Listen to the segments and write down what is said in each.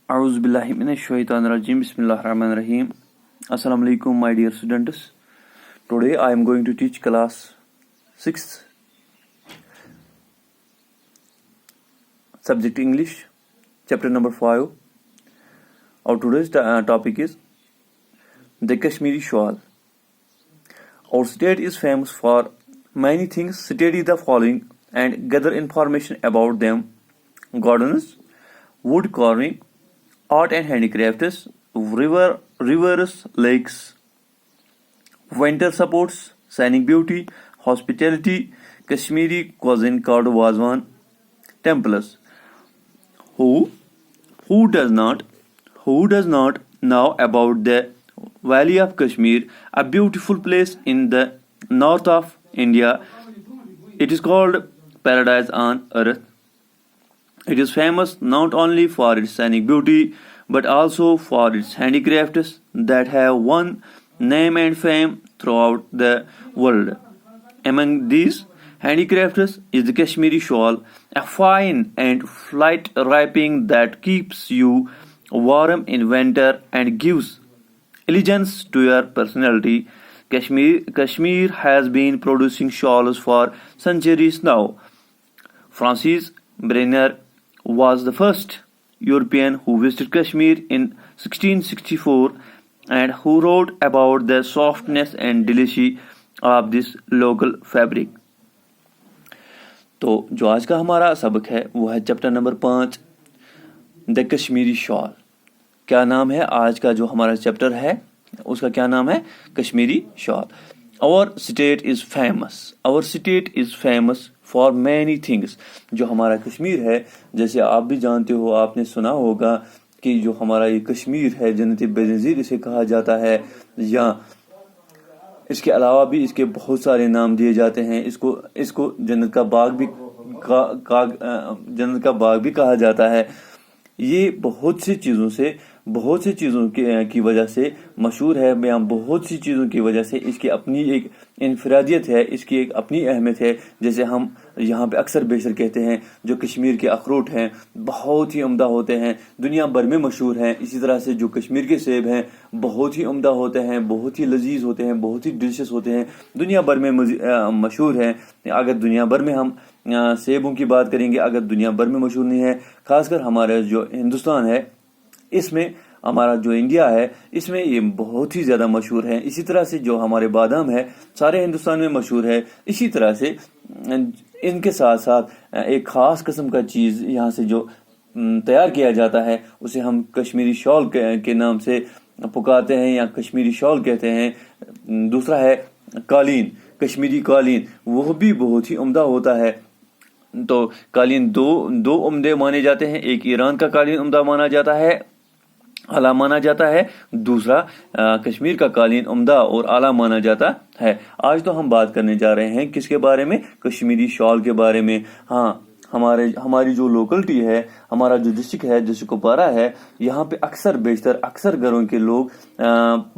A'udhu billahi minash shaitanir rajim. Bismillahir rahmanir rahim. Assalamu alaikum, my dear students. Today I am going to teach class 6th, subject English, chapter number 5. Our today's topic is the Kashmiri shawl. Our state is famous for many things. Study the following and gather information about them: gardens, wood carving, art and handicrafts, rivers, lakes, winter sports, scenic beauty, hospitality, Kashmiri cuisine called Wazwan, temples. Who does not know about the Valley of Kashmir, a beautiful place in the north of India? It is called paradise on earth. It is famous not only for its scenic beauty, but also for its handicrafts that have won name and fame throughout the world. Among these handicrafts is the Kashmiri shawl, a fine and light wrapping that keeps you warm in winter and gives elegance to your personality. Kashmir has been producing shawls for centuries now. Francis Brenner was the first European who visited Kashmir in 1664 and who wrote about the softness and delicacy of this local fabric. تو جو آج کا ہمارا سبق ہے وہ ہے chapter number 5 دا کشمیری شال. کیا نام ہے آج کا جو ہمارا چیپٹر ہے اس کا کیا نام ہے؟ کشمیری شال. Our state is famous for many things. جو ہمارا کشمیر ہے، جیسے آپ بھی جانتے ہو، آپ نے سنا ہوگا کہ جو ہمارا یہ کشمیر ہے جنت بے نظیر اسے کہا جاتا ہے، یا اس کے علاوہ بھی اس کے بہت سارے نام دیے جاتے ہیں. اس کو جنت کا باغ بھی کہا جاتا ہے. یہ بہت سی چیزوں کی وجہ سے مشہور ہے، یا بہت سی چیزوں کی وجہ سے اس کی اپنی ایک انفرادیت ہے، اس کی ایک اپنی اہمیت ہے. جیسے ہم یہاں پہ اکثر بیشتر کہتے ہیں جو کشمیر کے اخروٹ ہیں بہت ہی عمدہ ہوتے ہیں، دنیا بھر میں مشہور ہیں. اسی طرح سے جو کشمیر کے سیب ہیں بہت ہی عمدہ ہوتے ہیں، بہت ہی لذیذ ہوتے ہیں، بہت ہی ڈیلیشس ہوتے ہیں، دنیا بھر میں مشہور ہیں. اگر دنیا بھر میں ہم سیبوں کی بات کریں گے، اگر دنیا بھر میں مشہور نہیں ہے، خاص کر ہمارا جو ہندوستان ہے اس میں، ہمارا جو انڈیا ہے اس میں یہ بہت ہی زیادہ مشہور ہے. اسی طرح سے جو ہمارے بادام ہے سارے ہندوستان میں مشہور ہے. اسی طرح سے ان کے ساتھ ساتھ ایک خاص قسم کا چیز یہاں سے جو تیار کیا جاتا ہے اسے ہم کشمیری شال کے نام سے پکارتے ہیں یا کشمیری شال کہتے ہیں. دوسرا ہے قالین، کشمیری قالین، وہ بھی بہت ہی عمدہ ہوتا ہے. تو قالین دو عمدے مانے جاتے ہیں. ایک ایران کا قالین عمدہ مانا جاتا ہے، اعلیٰ مانا جاتا ہے. دوسرا کشمیر کا قالین عمدہ اور اعلیٰ مانا جاتا ہے. آج تو ہم بات کرنے جا رہے ہیں کس کے بارے میں؟ کشمیری شال کے بارے میں. ہاں، ہماری جو لوکلٹی ہے، ہمارا جو ڈسٹرکٹ ہے، جیسے کپوارہ ہے، یہاں پہ اکثر گھروں کے لوگ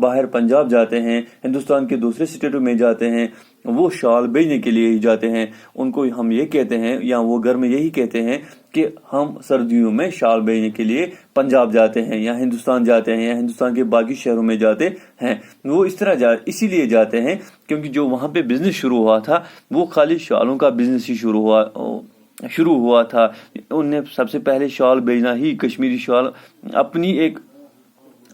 باہر پنجاب جاتے ہیں، ہندوستان کے دوسرے اسٹیٹوں میں جاتے ہیں، وہ شال بیچنے کے لیے ہی جاتے ہیں. ان کو ہم یہ کہتے ہیں، یا وہ گھر میں یہی کہتے ہیں کہ ہم سردیوں میں شال بیچنے کے لیے پنجاب جاتے ہیں یا ہندوستان جاتے ہیں یا ہندوستان کے باقی شہروں میں جاتے ہیں. وہ اسی لیے جاتے ہیں کیونکہ جو وہاں پہ بزنس شروع ہوا تھا وہ خالی شالوں کا بزنس ہی شروع ہوا تھا. ان نے سب سے پہلے شال بیچنا ہی، کشمیری شال اپنی ایک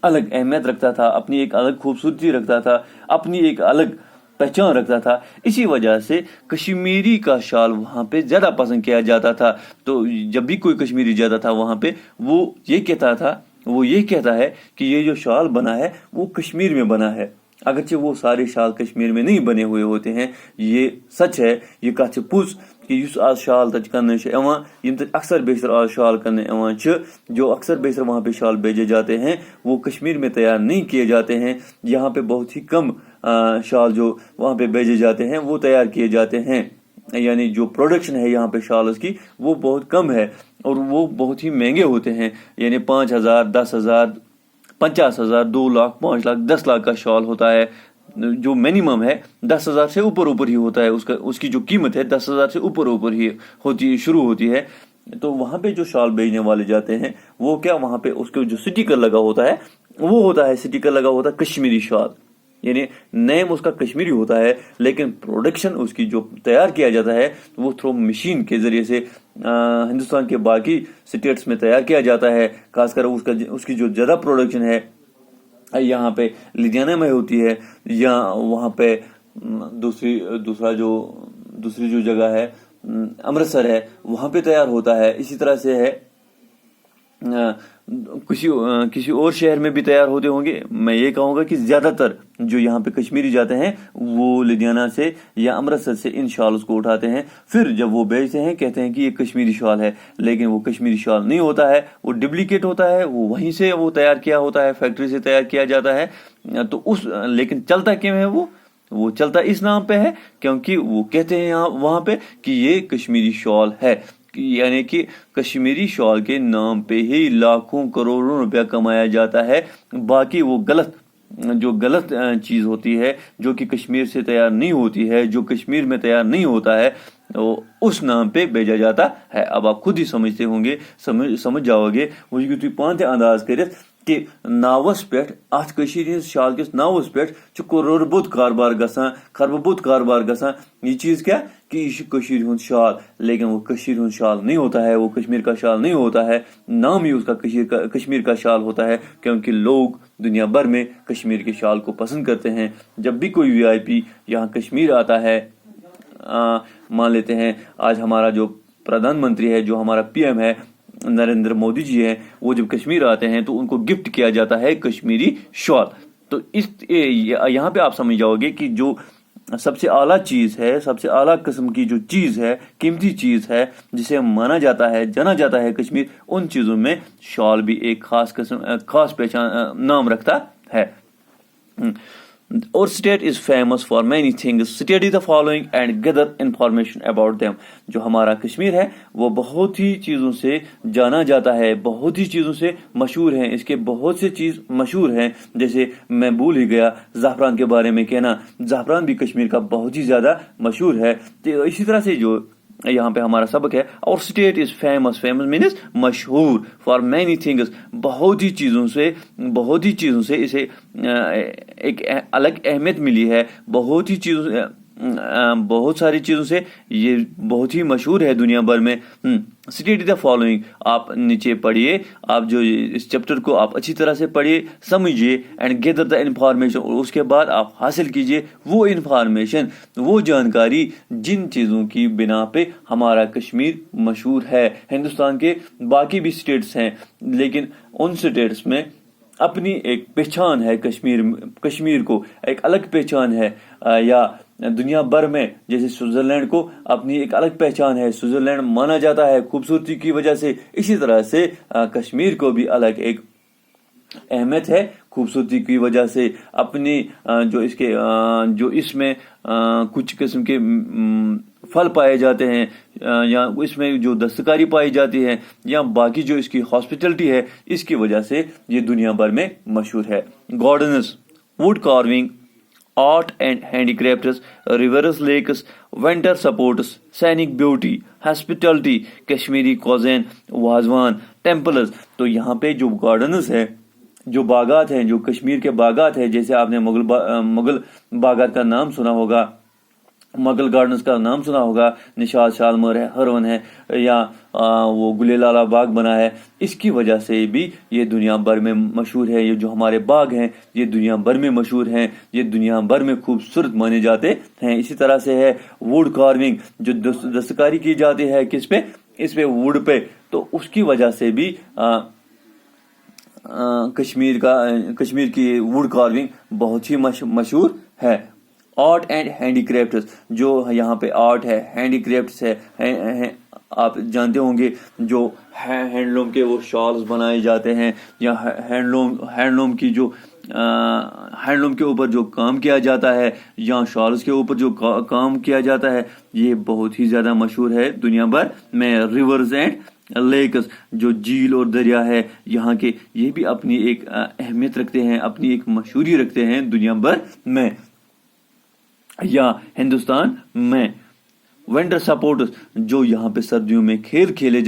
الگ اہمیت رکھتا تھا، اپنی ایک الگ خوبصورتی رکھتا تھا، اپنی ایک الگ پہچان رکھتا تھا. اسی وجہ سے کشمیری کا شال وہاں پہ زیادہ پسند کیا جاتا تھا. تو جب بھی کوئی کشمیری جاتا تھا وہاں پہ وہ یہ کہتا ہے کہ یہ جو شال بنا ہے وہ کشمیر میں بنا ہے. اگرچہ وہ سارے شال کشمیر میں نہیں بنے ہوئے ہوتے ہیں، یہ سچ ہے، یہ کتھ پوز کہ یس آج شال تک کرنے یم تک اکثر بیشتر آج شال کرنے جو اکثر بیشتر وہاں پہ شال بیچے جاتے ہیں وہ کشمیر میں تیار نہیں کیے جاتے ہیں. یہاں پہ بہت ہی کم شال جو وہاں پہ بیچے جاتے ہیں وہ تیار کیے جاتے ہیں. یعنی جو پروڈکشن ہے یہاں پہ شالز کی وہ بہت کم ہے اور وہ بہت ہی مہنگے ہوتے ہیں. یعنی 5,000 10,000 50,000 2 لاکھ 5 لاکھ 10 لاکھ کا شال ہوتا ہے. جو منیمم ہے 10,000 سے اوپر ہی ہوتا ہے. اس کی جو قیمت ہے 10,000 سے اوپر ہی شروع ہوتی ہے. تو وہاں پہ جو شال بیچنے والے جاتے ہیں وہ کیا, وہاں پہ اس کے جو سٹیکر لگا ہوتا ہے وہ ہوتا ہے, سٹیکر لگا ہوتا ہے کشمیری شال, یعنی نیم اس کا کشمیری ہوتا ہے, لیکن پروڈکشن اس کی جو تیار کیا جاتا ہے وہ تھرو مشین کے ذریعے سے ہندوستان کے باقی اسٹیٹس میں تیار کیا جاتا ہے. خاص کر اس کی جو زیادہ پروڈکشن ہے یہاں پہ لدھیانہ میں ہوتی ہے, یا وہاں پہ دوسری جو جگہ ہے امرتسر ہے وہاں پہ تیار ہوتا ہے. اسی طرح سے ہے کسی اور شہر میں بھی تیار ہوتے ہوں گے. میں یہ کہوں گا کہ زیادہ تر جو یہاں پہ کشمیری جاتے ہیں وہ لدھیانہ سے یا امرتسر سے ان شالز کو اٹھاتے ہیں, پھر جب وہ بیچتے ہیں کہتے ہیں کہ یہ کشمیری شال ہے, لیکن وہ کشمیری شال نہیں ہوتا ہے, وہ ڈپلیکیٹ ہوتا ہے, وہ وہیں سے وہ تیار کیا ہوتا ہے, فیکٹری سے تیار کیا جاتا ہے. تو لیکن چلتا کیوں ہے وہ چلتا اس نام پہ ہے کیونکہ وہ کہتے ہیں وہاں پہ کہ یہ کشمیری شال ہے, یعنی کہ کشمیری شال کے نام پہ ہی لاکھوں کروڑوں روپیہ کمایا جاتا ہے. باقی وہ غلط چیز ہوتی ہے جو کہ کشمیر سے تیار نہیں ہوتی ہے, جو کشمیر میں تیار نہیں ہوتا ہے, وہ اس نام پہ بیچا جاتا ہے. اب آپ خود ہی سمجھتے ہوں گے, سمجھ جاؤ گے وہ پانتے انداز کرت کہ ناوس پہ ات شال کس ناوس پہ کروڑ بوٚد کاربار گژھان, خربہٕ بوٚد کاربار گژھان. یہ چیز کیا کہ یہ کشمیر ہند شال, لیکن وہ کشمیر ہند شال نہیں ہوتا ہے, وہ کشمیر کا شال نہیں ہوتا ہے. نام ہی اس کا کشمیر کا شال ہوتا ہے کیونکہ لوگ دنیا بھر میں کشمیر کے شال کو پسند کرتے ہیں. جب بھی کوئی VIP یہاں کشمیر آتا ہے, مان لیتے ہیں آج ہمارا جو پردھان منتری ہے, جو ہمارا PM ہے نریندر مودی جی ہیں, وہ جب کشمیر آتے ہیں تو ان کو گفٹ کیا جاتا ہے کشمیری شال. تو یہاں پہ آپ سمجھ جاؤ گے کہ جو سب سے اعلیٰ چیز ہے, سب سے اعلیٰ قسم کی جو چیز ہے, قیمتی چیز ہے, جسے مانا جاتا ہے, جانا جاتا ہے کشمیر, ان چیزوں میں شال بھی ایک خاص پہچان نام رکھتا ہے. Our state is famous for many things. Study the following and gather information about them. جو ہمارا کشمیر ہے وہ بہت ہی چیزوں سے جانا جاتا ہے, بہت ہی چیزوں سے مشہور ہیں, اس کے بہت سے چیز مشہور ہیں. جیسے میں بھول ہی گیا زعفران کے بارے میں کہنا, زعفران بھی کشمیر کا بہت ہی زیادہ مشہور ہے. اسی طرح سے جو یہاں پہ ہمارا سبق ہے, اور اسٹیٹ از فیمس مینس مشہور, فار مینی تھنگس, بہت ہی چیزوں سے اسے ایک الگ اہمیت ملی ہے, بہت ساری چیزوں سے یہ بہت ہی مشہور ہے دنیا بھر میں. اسٹڈی دا فالوئنگ, آپ نیچے پڑھیے, آپ جو اس چیپٹر کو آپ اچھی طرح سے پڑھیے, سمجھیے, اینڈ گیدر دا انفارمیشن, اور اس کے بعد آپ حاصل کیجیے وہ انفارمیشن, وہ جانکاری جن چیزوں کی بنا پہ ہمارا کشمیر مشہور ہے. ہندوستان کے باقی بھی اسٹیٹس ہیں, لیکن ان اسٹیٹس میں اپنی ایک پہچان ہے, کشمیر کو ایک الگ پہچان ہے. یا دنیا بھر میں جیسے سوئٹزرلینڈ کو اپنی ایک الگ پہچان ہے, سوئٹزرلینڈ مانا جاتا ہے خوبصورتی کی وجہ سے, اسی طرح سے کشمیر کو بھی الگ ایک اہمیت ہے خوبصورتی کی وجہ سے. اپنی جو اس میں کچھ قسم کے پھل پائے جاتے ہیں, یا اس میں جو دستکاری پائی جاتی ہے, یا باقی جو اس کی ہاسپٹلٹی ہے, اس کی وجہ سے یہ دنیا بھر میں مشہور ہے. Gardens, wood carving, art and handicrafts, rivers, lakes, winter sports, scenic beauty, hospitality, Kashmiri cuisine, wazwan, temples. تو یہاں پہ جو گارڈنز ہیں, جو باغات ہیں, جو کشمیر کے باغات ہیں, جیسے آپ نے مغل باغات کا نام سنا ہوگا, مغل گارڈنز کا نام سنا ہوگا, نشاد شالمر ہے, ہرون ہے, یا وہ گلے لالا باغ بنا ہے, اس کی وجہ سے بھی یہ دنیا بھر میں مشہور ہے. یہ جو ہمارے باغ ہیں یہ دنیا بھر میں مشہور ہیں, یہ دنیا بھر میں خوبصورت مانے جاتے ہیں. اسی طرح سے ہے ووڈ کارونگ, جو دستکاری کی جاتی ہے کس پہ, اس پہ ووڈ پہ, تو اس کی وجہ سے بھی کشمیر کی ووڈ کارونگ بہت ہی مشہور ہے. آرٹ اینڈ ہینڈی کرافٹس, جو یہاں پہ آرٹ ہے, ہینڈی کرافٹس ہے, آپ جانتے ہوں گے جو ہینڈلوم کے وہ شالز بنائے جاتے ہیں, یا ہینڈلوم کی جو ہینڈلوم کے اوپر جو کام کیا جاتا ہے, یا شالز کے اوپر جو کام کیا جاتا ہے, یہ بہت ہی زیادہ مشہور ہے دنیا بھر میں. ریورز اینڈ لیکس, جو جھیل اور دریا ہے یہاں کے, یہ بھی اپنی ایک اہمیت رکھتے ہیں, اپنی ایک مشہوری رکھتے ہیں دنیا بھر میں یا ہندوستان میں. winter sports, جو یہاں پہ سردیوں میں کھیل کھیلے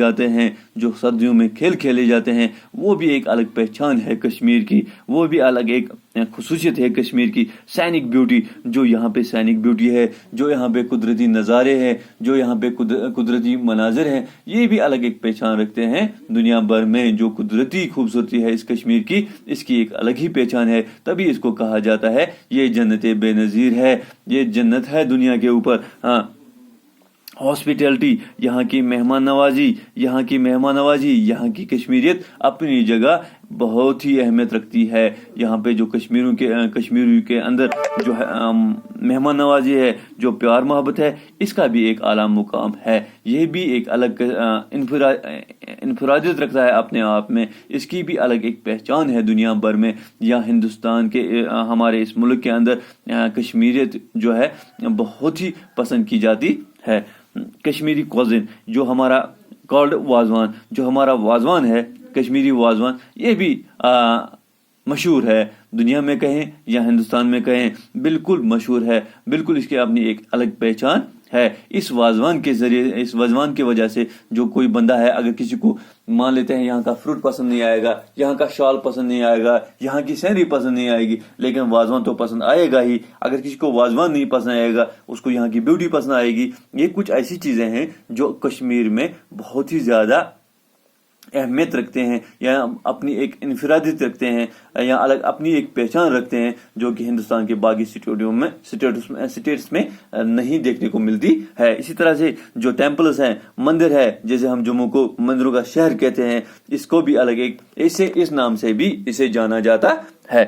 جاتے ہیں، وہ بھی ایک الگ پہچان ہے کشمیر کی، وہ بھی الگ ایک خصوصیت ہے کشمیر کی. سینک بیوٹی، جو یہاں پہ سینک بیوٹی ہے، جو یہاں پہ قدرتی نظارے ہیں، جو یہاں پہ قدرتی مناظر ہیں، یہ بھی الگ ایک پہچان رکھتے ہیں دنیا بھر میں. جو قدرتی خوبصورتی ہے اس کشمیر کی، اس کی ایک الگ ہی پہچان ہے. تبھی اس کو کہا جاتا ہے یہ جنت بے نظیر ہے، یہ جنت ہے دنیا کے اوپر. ہاں، ہاسپٹیلٹی، یہاں کی مہمان نوازی، یہاں کی کشمیریت اپنی جگہ بہت ہی اہمیت رکھتی ہے. یہاں پہ جو کشمیریوں کے اندر جو ہے مہمان نوازی ہے، جو پیار محبت ہے، اس کا بھی ایک اعلیٰ مقام ہے. یہ بھی ایک الگ انفرادیت رکھتا ہے اپنے آپ میں. اس کی بھی الگ ایک پہچان ہے دنیا بھر میں. یا ہندوستان کے ہمارے اس ملک کے اندر کشمیریت جو ہے بہت ہی پسند کی جاتی ہے. کشمیری کوزن، جو ہمارا کالڈ وازوان، جو ہمارا وازوان ہے، کشمیری وازوان، یہ بھی مشہور ہے. دنیا میں کہیں یا ہندوستان میں کہیں، بالکل مشہور ہے. بالکل اس کی اپنی ایک الگ پہچان ہے. اس وازوان کے ذریعے، اس وازوان کی وجہ سے جو کوئی بندہ ہے، اگر کسی کو مان لیتے ہیں یہاں کا فروٹ پسند نہیں آئے گا، یہاں کا شال پسند نہیں آئے گا، یہاں کی سینری پسند نہیں آئے گی، لیکن وازوان تو پسند آئے گا ہی. اگر کسی کو وازوان نہیں پسند آئے گا، اس کو یہاں کی بیوٹی پسند آئے گی. یہ کچھ ایسی چیزیں ہیں جو کشمیر میں بہت ہی زیادہ اہمیت رکھتے ہیں، یا اپنی ایک انفرادیت رکھتے ہیں، یا الگ اپنی ایک پہچان رکھتے ہیں، جو کہ ہندوستان کے باقی اسٹیٹس میں نہیں دیکھنے کو ملتی ہے. اسی طرح سے جو ٹیمپلز ہیں، مندر ہے، جیسے ہم جموں کو مندروں کا شہر کہتے ہیں، اس کو بھی الگ ایک اس نام سے بھی اسے جانا جاتا ہے.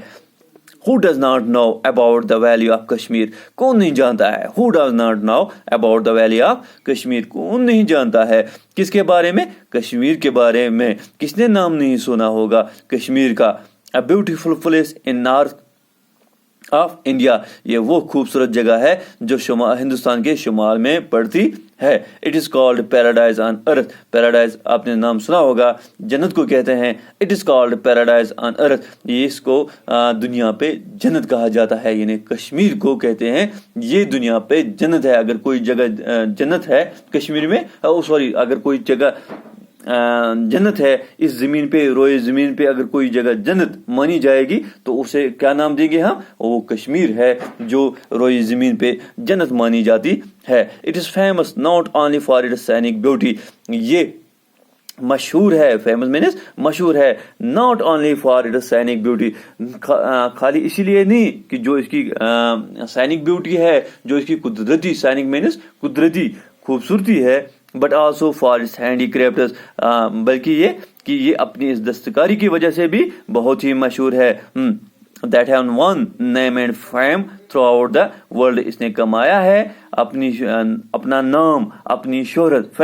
Who does not know about the Valley of Kashmir? کون نہیں جانتا ہے؟ Who does not know about the Valley of Kashmir? کون نہیں جانتا ہے؟ کس کے بارے میں؟ کشمیر کے بارے میں. کس نے نام نہیں سنا ہوگا کشمیر کا؟ A beautiful place in north of India. یہ وہ خوبصورت جگہ ہے جو ہندوستان کے شمال میں پڑتی ہے. It is called paradise on earth. Paradise آپ نے نام سنا ہوگا، جنت کو کہتے ہیں. It is called paradise on earth. یہ اس کو دنیا پہ جنت کہا جاتا ہے، یعنی کشمیر کو کہتے ہیں یہ دنیا پہ جنت ہے. اگر کوئی جگہ جنت ہے کشمیر میں، اگر کوئی جگہ جنت ہے اس زمین پہ، روئے زمین پہ، اگر کوئی جگہ جنت مانی جائے گی تو اسے کیا نام دیں گے ہم؟ وہ کشمیر ہے جو روئے زمین پہ جنت مانی جاتی ہے. It is famous not only for its scenic beauty. یہ مشہور ہے، فیمس مینس مشہور ہے، not only for its scenic beauty. خالی اسی لیے نہیں کہ جو اس کی scenic beauty ہے، جو اس کی قدرتی scenic مینس قدرتی خوبصورتی ہے، but also for its handy crafts, بلکہ یہ کہ یہ اپنی اس دستکاری کی وجہ سے بھی بہت ہی مشہور ہے. That have won name and fame throughout the world. اس نے کمایا ہے اپنا نام، اپنی شہرت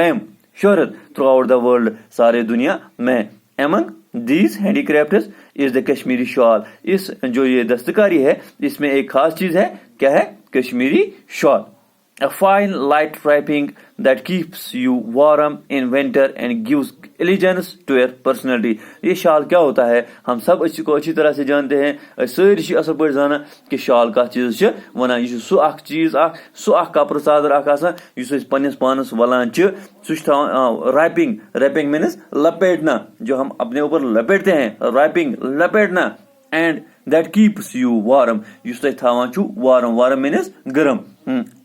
throughout the world، سارے دنیا میں. Among these handicrafts is the Kashmiri shawl. اس جو یہ دستکاری ہے اس میں ایک خاص چیز ہے، کیا ہے؟ کشمیری شال. A fine light wrapping that keeps you warm in winter and gives elegance to your personality. یہ شال کیا ہوتا ہے؟ ہم سب اس کو اچھی طرح سے جانتے ہیں، سٲری چھِ اصل پٲٹھۍ زانان کہ شال کتھ چیز چھِ ونان. یہ چھُ سُہ اکھ چیز اکھ، سُہ اکھ کپرٕ ژادر اکھ آسان یُس أسۍ پننِس پانس ولان چھِ. سُہ چھُ تھاوان ریپنگ مینس لپیٹنا، جو ہم اپنے اوپر لپیٹتے ہیں، ریپنگ لپیٹنا. And that keeps you warm, یُس تۄہہِ تھاوان چھُ وارم مینس گرم.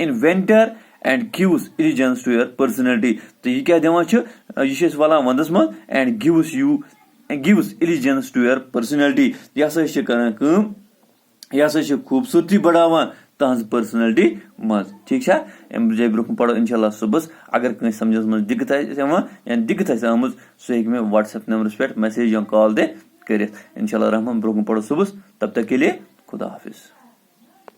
In winter and gives elegance to your personality. تو یہ کیا دِوان چھُ؟ یہ چھِ أسۍ ولان ونٛدس منٛز. and gives elegance to your personality. یہ ہسا چھِ کران کٲم، یہ ہسا چھِ خوبصورتی بڑھاوان تہنٛز پٔرسنلٹی منٛز. ٹھیک چھا؟ امہِ بجاے برونٛہہ کُن پرو انشاءاللہ صبحس. اگر کٲنٛسہِ سمجھس منٛز دِقت آسہِ یِوان یا دِقت آسہِ آمٕژ، سُہ ہیٚکہِ مےٚ واٹس ایپ نمبرس پٮ۪ٹھ میسیج یا کال تہِ کٔرِتھ. انشاءاللہ رحمان برونٛہہ کُن پرو صبحس. تب تک کے لیے خدا حافظ.